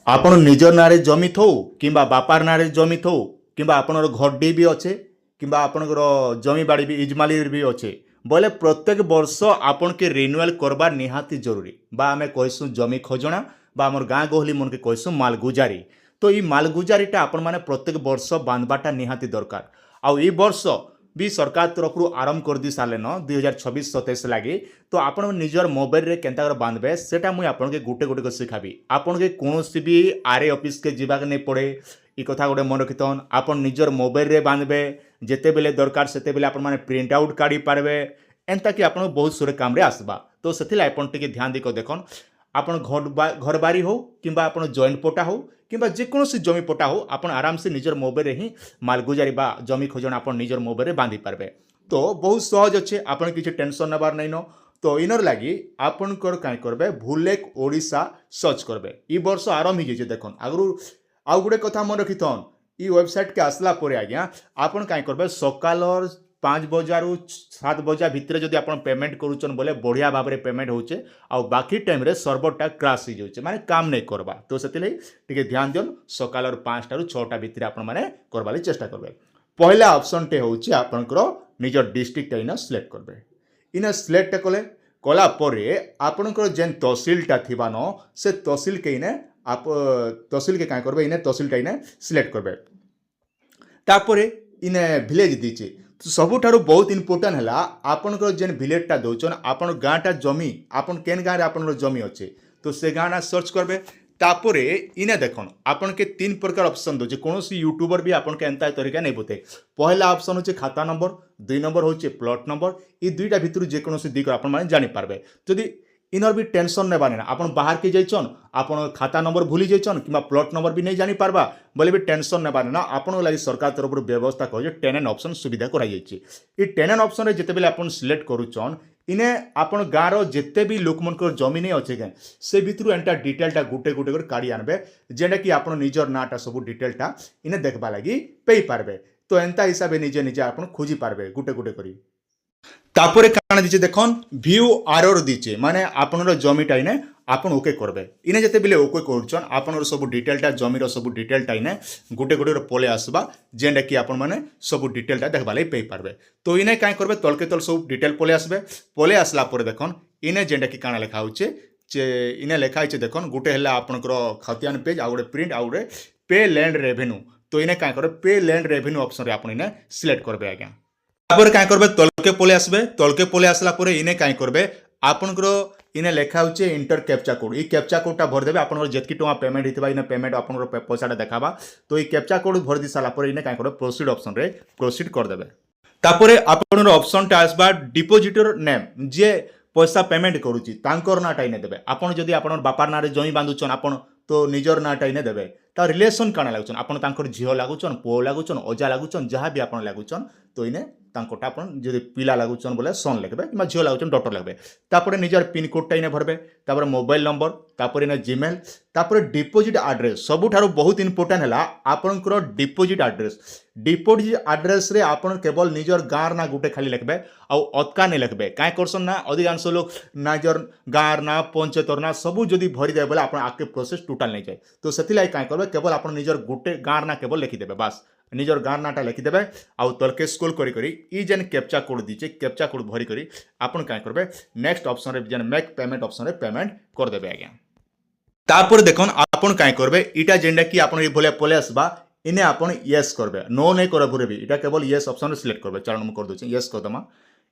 ଆପଣ ନିଜ ନାଁରେ ଜମି ଥଉ କିମ୍ବା ବାପାର ନାଁରେ ଜମି ଥଉ କିମ୍ବା ଆପଣଙ୍କର ଘରଟି ବି ଅଛେ କିମ୍ବା ଆପଣଙ୍କର ଜମି ବାଡ଼ି ବି ଇଜମାଲିର ବି ଅଛେ ବୋଇଲେ ପ୍ରତ୍ୟେକ ବର୍ଷ ଆପଣକେ ରିନ୍ୟୁଆଲ୍ କରବାର ନିହାତି ଜରୁରୀ ବା ଆମେ କହିସୁଁ ଜମି ଖଜଣା ବା ଆମର ଗାଁ ଗହଲି ମନକେ କହିସୁଁ ମାଲଗୁଜାରୀ। ତ এই ମାଲଗୁଜାରୀଟା ଆପଣମାନେ ପ୍ରତ୍ୟେକ ବର୍ଷ ବାନ୍ଧବାଟା ନିହାତି ଦରକାର। ଆଉ এই ବର୍ଷ ବି ସରକାର ତରଫରୁ ଆରମ୍ଭ କରିଦି ସାରିଲେନ 2026-27 ଲାଗି। তো ଆପଣ ନିଜର ମୋବାଇଲରେ କେନ୍ତା করে ବାନ୍ଧବେ সেটা মুই আপনাকে গোটে গোটে করে শিখাবি। আপনাকে কৌশি বি আরএ অফিসকে যাবাকে নেই পড়ে এই কথা গোটে মনে রখিথন। আপন নিজর মোবাইলরে বাঁধবে যেতেবেলে দরকার সেতেবেলে আপন মানে প্রিন্ট আউট কাঢ়ি পারবে এন্তা কি আপনার বহুত সুরে কামরে আসবা। তো সেথিলা আপন টিকে ধ্যান দিক দেখুন ଆପଣ ଘର ବାରି ହଉ କିମ୍ବା ଆପଣ ଜଏଣ୍ଟ ପଟା ହଉ କିମ୍ବା ଯେକୌଣସି ଜମି ପଟା ହଉ ଆପଣ ଆରାମସେ ନିଜର ମୋବାଇଲରେ ହିଁ ମାଲଗୁଜାରୀ ବା ଜମି ଖଜଣା ଆପଣ ନିଜର ମୋବାଇଲରେ ବାନ୍ଧି ପାରବେ। ତ ବହୁତ ସହଜ ଅଛି ଆପଣ କିଛି ଟେନସନ୍ ନେବାର ନାଇଁନ। তো ইনর লাগি আপনার কাই করবে ভুলেক ওড়িশা সর্চ করবে ই বর্ষ আরম্ভ হয়ে যাইছে দেখুন আগু আউ গোটে কথা মনে রখিথন ই ওয়েবসাইট কে আসলা পরে আজ্ঞা আপন কাই করবে সকালর 5 বজারু 7 বজা ভিতরে যদি আপনার পেমেন্ট করুছন বলে বড়িয়া ভাবে পেমেন্ট হচ্ছে আউ বাকি টাইমরে সর্ভরটা ক্রাশ হয়ে যাচ্ছে মানে কাম নেই করবা। তো সেতিলাই টিকে ধ্যান দিন সকালর 5টা রু 6টা ভিতরে আপনার মানে করবার চেষ্টা করবে। পহলা অপশনটে হচ্ছে আপনার নিজের ডিস্ট্রিক্টটা ইনা সিলেক্ট করবে। ইনা সিলেক্ট কলে কলা পরে আপনার যেন তহসিলটা থিবান সে তহসিলকে ইনে তহসিলকে কাঁ করবে ইনে তহসিলটা ইনে সিলেক্ট করবে। তারপরে ইনে ভিলেজ দিছে ସବୁଠାରୁ ବହୁତ ଇମ୍ପୋର୍ଟାଣ୍ଟ ହେଲା ଆପଣଙ୍କର ଯେନ୍ ଭିଲେଜଟା ଦଉଛନ୍ ଆପଣ ଗାଁଟା ଜମି ଆପଣ କେନ୍ ଗାଁରେ ଆପଣଙ୍କର ଜମି ଅଛେ ତ ସେ ଗାଁଟା ସର୍ଚ୍ଚ করবে। তারপরে ইনে দেখুন আপনাকে 3 প্রকার অপশন দৌছে কোণী ইউট্যুবর বি আপনাকে এন্তা তরিকা নেই বতে। পহলা অপশন হচ্ছে খাতা নম্বর 2 নম্বর হচ্ছে প্লট নম্বর এই দুইটা ভিতর যেকোনো দিক আপনার মানে জানিপারবে। যদি ইনর বি টেনশন নেবার না আপনার বাহারকে যাইছন আপনার খাতা নম্বর ভুলি যাইছন কিংবা প্লট নম্বর বি নেই জানিপারবা বলে বি টেনশন নেবার না আপনার লাগে সরকার তরফ ব্যবস্থা করছে 10N অপশন সুবিধা করা যাইছে। এই 10N অপশনে যেতেবেলে আপনার সিলেক্ট করুছন ইনে আপনার গাঁর যেতে বি লোকমনকর জমি নেই অছে কেন সে ভিতর এন্টা ডিটেলটা গোটে গোটে করে কাড়ি আনবে যেটা কি আপনার নিজের নাটা সব ডিটেলটা ইনে দেখবা লাগি পেয়ে পারবে। তো এন্তা হিসাবে নিজে নিজে আপনার খুঁজি পারবে গোটে গোটে করি। তারপরে কারণ দিচ্ছে দেখুন ভিউ আরর দিচ্ছে মানে আপনার জমিটা ইনে আপন ওকে করবে ইনে যেতেবেলে ওকে করছন আপনার সব ডিটেলটা জমির সব ডিটেলটা ইনে গোটে গোটে পলে আসবা যেটা কি আপন মানে সব ডিটেলটা দেখবা লাগি পেয়ে পারবে। তো ইনে কাই করবে তলকে তল সব ডিটেল পলে আসবে পলে আসলা পরে দেখুন ইনে যেটা কি কাଣା লেখা হচ্ছে যে ইনে লেখা হয়েছে দেখুন গোটে হলে আপনার খতিয়ান পেজ আউ গোটে প্রিন্ট আউ গোটে পে ল্যান্ড রেভিন্যু। তো ইনে কাই করবে পে ল্যান্ড রেভিন্যু অপশন আপনি ইনে সিলেক্ট করবে আজ্ঞা। তারপরে কাই করবে তলকে পলে আসবে তলকে পলে আসলা পরে ইনে কাই করবে আপনার ইনে লেখা হচ্ছে ইন্টার ক্যাপচা কোড এই ক্যাপচা কোডটা ভরি দেবে আপনার যেতকি টাকা পেমেন্ট হইতবা ইনে পেমেন্ট আপনার পয়সাটা দেখাবা। তো এই ক্যাপচা কোড ভরি দি সারা পরে ইনে কাই করবে প্রসিড অপশনরে প্রসিড করদেবে। তারপরে আপনার অপশনটা আসবা ডিপোজিটর নেম যে পয়সা পেমেন্ট করুচি তাঙ্কর নাটা ইনে দেবে। আপনার যদি আপনার বাপার নাঁরে জমি বাঁধুছন আপন তো নিজের নাটা ইনে দেবে। তা রিলেসন কাଣା লাগুছন আপনার তাঙ্কর ঝিও লাগুছন পুଅ লাগুছন অজা লাগুছন যাহা বি আপনার লাগুছন তো ইনে তাঙ্কটা আপনার যদি পিলা লাগুছন বলে সন লিখবে কিংবা ঝিও লাগুছন ডটর লিখবে। তারপরে নিজের পিনকোডটা ইনে ভরবে তারপরে মোবাইল নম্বর তারপরে ইনে জিমেল তারপরে ডিপোজিট আড্রেস ସବୁଠାରୁ ବହୁତ ইম্পর্টান্ট ହେଲା ଆପଣଙ୍କର ডিপোজিট আড্রেস। ডিপোজিট আড্রেসরে আপনার কেবল নিজের গাঁর না গোটে খালি লিখবে আউ অতকা নেই লিখবে কাই করছন না অধিকাংশ লোক নিজের গাঁর না পঞ্চায়েতর না সবু যদি ভরি দেবে বলে আপনার আগে প্রোসেস টোটাল নেই যায়। তো সেথিলাগি কাই করবে কেবল আপনার নিজের গোটে গাঁর না কেবল লিখিদেবে বাস নিজের গাঁর নাটা লিখিদেবে আউ তলকে স্ক্রল করি করি ই যেন ক্যাপচা কোড দিছে ক্যাপচা কোড ভরি করি আপন কাই করবে নেক্সট অপশনরে যেন মেক পেমেন্ট অপশনরে পেমেন্ট করদেবে আজ্ঞা। তারপরে দেখুন আপন কাই করবে এটা যেটা কি আপনার এই ভলিয়া পলে আসবা ইনে আপন ইয়েস করবে নো নেই করে ঘুরে এটা কেবল ইয়েস অপশন সিলেক্ট করবে চার নম্বর করে দিচ্ছি ইয়েস করদমা।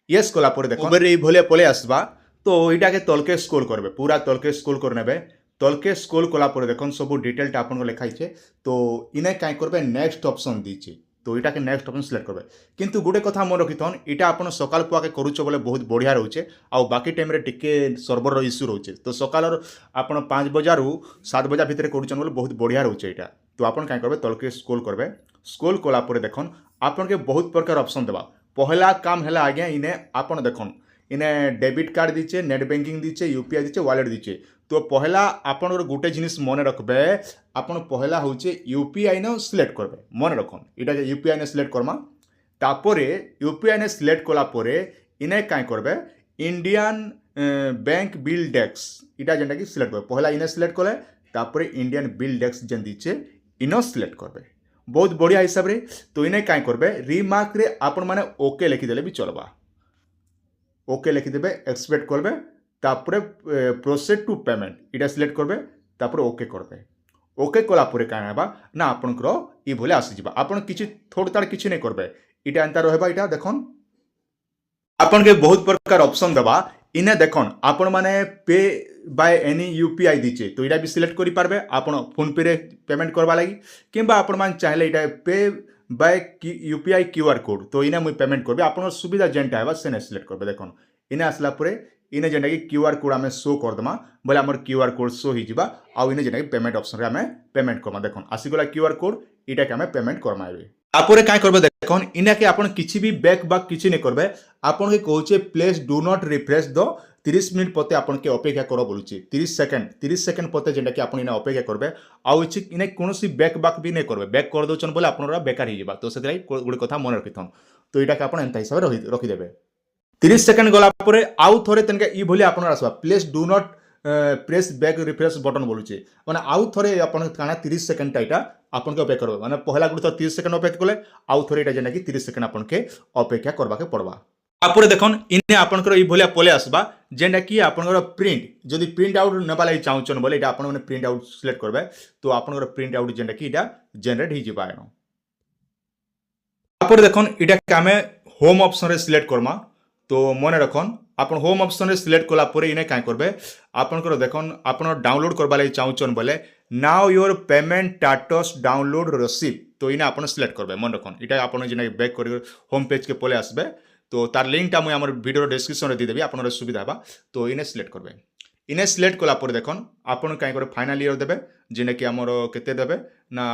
ইয়েস কলা পরে দেখুন এই ভলিয়া পলে আসবা তো এটাকে তলকে স্ক্রল করবে পুরা তলকে স্ক্রল করে নেবে তলকে স্ক্রল কলা পরে দেখুন সব ডিটেলটা আপনার লেখাইছে। তো ইনে কাই করবে নেক্সট অপশন দিয়েছে তো এটাকে নেক্সট অপশন সিলেক্ট করবে। কিন্তু গোটে কথা মনে রখিথন এটা আপনার সকাল পুয়াকে করুছ বলে বহুত বঢ়িয়া রয়েছে আউ বাকি টাইমরে টিকে সর্ভর ইস্যু রয়েছে। তো সকালর আপনার 5 বজারু 7 বজা ভিতরে করছেন বলে বহুত বঢ়িয়া রয়েছে এটা। তো আপনার কাই করবে তলকে স্ক্রল করবে স্ক্রল কলা পরে দেখুন আপনাকে বহুত প্রকার অপশন দেবা। পহলা কাম হেলা আজ্ঞা ইনে আপনার দেখুন ইনে ডেবিট কার্ড দিচ্ছে নেট ব্যাঙ্কিং দিচ্ছে ইউপিআই দিচ্ছে ওয়ালেট দিচ্ছে। তো পহলা আপনার গোটে জিনিস মনে রাখবে আপনার পহলা হচ্ছে ইউপিআই নে সিলেক্ট করবে মনে রাখুন এটাকে ইউপিআই নে সিলেক্ট করমা। তারপরে ইউপিআই নে সিলেক্ট কলা পরে ইনে কাই করবে ইন্ডিয়ান ব্যাঙ্ক বিল ডেস্ক এটা যেটা কি সিলেক্ট করবে পহলা ইনে সিলেক্ট করলে तापर इंडियन बिल टैक्स जेन दीचे इन सिलेक्ट करबे बहुत बढ़िया हिसाब रे। तो इने काई करबे रिमार्क रे आपण माने ओके लिखिदेले भी चलबा ओके लिखिदेबे एक्सपेक्ट करबे तापर प्रोसेड टू पेमेंट इटा सिलेक्ट करबे तापर ओके करबे ओके कला परे काई हेबा ना आपनकर ई भले आसी जिबा आपण किछि थोड़ तार किछि नै करबे इटा एंता रहबा इटा देखन आपन के बहुत प्रकार ऑप्शन दबा इने देखन आपण माने पे बाय एनी यूपीआई दीचे तो इटा भी सिलेक्ट करि पारबे आपण फोन पे रे पेमेंट करबा लागि किंबा आपण मान चाहले इटा पे बाय यूपीआई क्यूआर कोड तो इने मुई पेमेंट करबे आपण सुविधा जेंटा हेबा सेने सिलेक्ट करबे देखन इने आसला परे इने जेंटा कि क्यूआर कोड आमे शो कर दमा बोले हमर क्यूआर कोड शो ही जिबा आ इने जेंटा कि पेमेंट ऑप्शन रे आमे पेमेंट करमा देखन आसी गला क्यूआर कोड इटा के आमे पेमेंट करमाइबे तापर काई करबे देखन इने के आपण किछि भी बैक बा किछि नै करबे आपण के कहूचे please do not refresh the 30 minute पते आपण के अपेक्षा करो बोलुची 30 सेकंड पते जेंटा कि आपण इने अपेक्षा करबे आउ इछि इने कोनोसी बैक बाक भी नै करबे बैक कर दोचन बोले आपनरा बेकार ही जिबा तो सेतै गुड कथा मन रखिथन तो इटा के आपण एंता हिसाब रे रखि देबे 30 सेकंड गला परे आउ थोरे तनके ई भली आपण आसबा please do not press back refresh button बोलुचे माने आउ थोरे आपण काना 30 सेकंड टाइटा आपण के अपेक्षा करबा माने पहला गुड तो 30 सेकंड अपेक्षा कले आउ थोरे इटा जेना कि 30 सेकंड आपण के अपेक्षा करबा के पड़बा तापर देखन इने आपनकर ई भलिया पले आसबा जेना कि आपनकर प्रिंट जदि प्रिंट आउट नेबा लागि चाहउचन बोले इटा आपण माने प्रिंट आउट सिलेक्ट करबे तो आपनकर प्रिंट आउट जेना कि इटा जनरेट ही जिबा एनो तापर देखन इटा के हमें होम ऑप्शन रे सिलेक्ट करमा तो मन रखन आपण होम ऑप्शन रे सिलेक्ट कला परे इने काय करबे आपनकर देखन आपण डाउनलोड करबा लागि चाहउचन बोले now your payment status download receive तो इने आपण सिलेक्ट करबे मन रखन इटा आपण जेना बैक कर होम पेज के पले आसबे तो तार लिंक टा मुई हमर वीडियो डिस्क्रिप्शन रे दे देबी आपण सुविधा बा तो इने सिलेक्ट करबे इने सिलेक्ट कला परे देखन आपण काय करे फाइनल ईयर देबे जेने कि हमर केते देबे ना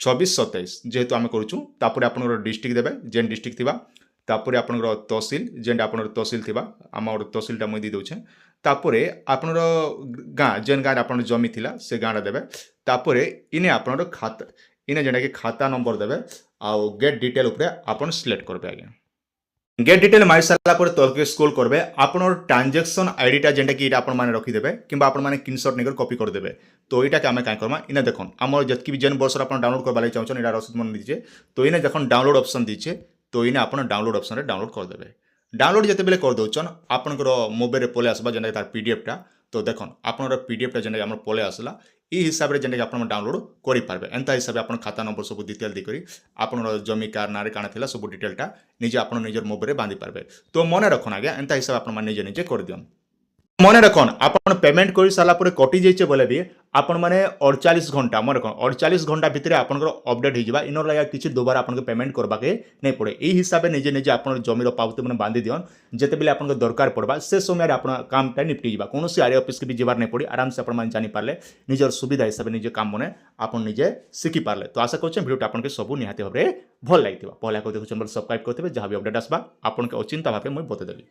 24-27 जेहेतु आमे करूछु तापर आपण डिस्ट्रिक्ट देबे जेन डिस्ट्रिक्ट थिबा तापर आपण तहसील जेन आपण तहसील थिबा हमर तहसील टा मुई दी दोछे तापर आपण गाँ जेन गाँ आपण जमी थिला से गाँटा देबे तापर इने आपण खाता इने जेना कि खाता नंबर देबे आ गेट डिटेल ऊपर आपण सिलेक्ट करबे आगे गेट डिटेल मारि सारा पर तलके स्क्रॉल करबे आपण ट्रांजैक्शन आईडी टा जेंटा कि इटा आपण माने रखि देबे किबा आपण माने स्क्रीनशॉट नेकर कॉपी कर देबे तो इटा के हमें काय करमा इने देखन हमर जतकी भी जेन बर्षर आपण डाउनलोड करबा लागि चाहछन इटा रसीद मन दीचे तो इने देखन डाउनलोड ऑप्शन दीचे तो इने आपण डाउनलोड ऑप्शन रे डाउनलोड कर देबे डाउनलोड जते बेले कर दोचन आपनकर मोबाइल रे पले आसबा जेंटा तार पीडीएफ टा तो देखन आपनर पीडीएफ टा जेंटा हमर पले आसला ई हिसाब रे जेंटा कि आपण डाउनलोड करि पारबे एंता हिसाब रे आपण खाता नंबर सब डिटेल दी करी आपण जमी कार नारे काना थिला सब डिटेल टा निजे आपण निजर मोबाइल रे बांधी पारबे तो मन रखन आगे एंता हिसाब आपण माने निजे निजे कर दियन मन रखन आपण पेमेंट कर साला परे कटि जाइछे बोले भी आपण माने 48 घंटा मन रखन 48 घंटा भितरे आपनकर अपडेट हो जिबा इनर लागा किछि दोबारा आपनके पेमेंट करबा के नै पड़े एही हिसाब रे निजे निजे आपण जमीर पावती मन बांधी दियन जेते बेले आपनके दरकार पड़बा से समय रे आपण काम टा निपटि जिबा कोनोसी आर ऑफिस के भी जिबार नै पड़ी आराम से आपण मान जानि पारले निजर सुविधा हिसाब रे निजे काम मने आपण निजे सिखि पारले तो आशा करछन वीडियो टा आपनके सब निहाती भाबरे भल लागितबा पहला को देखुछन सब्सक्राइब करथिबे जहां भी अपडेट आसबा आपनके अचिंता भाबे মই बते देबी।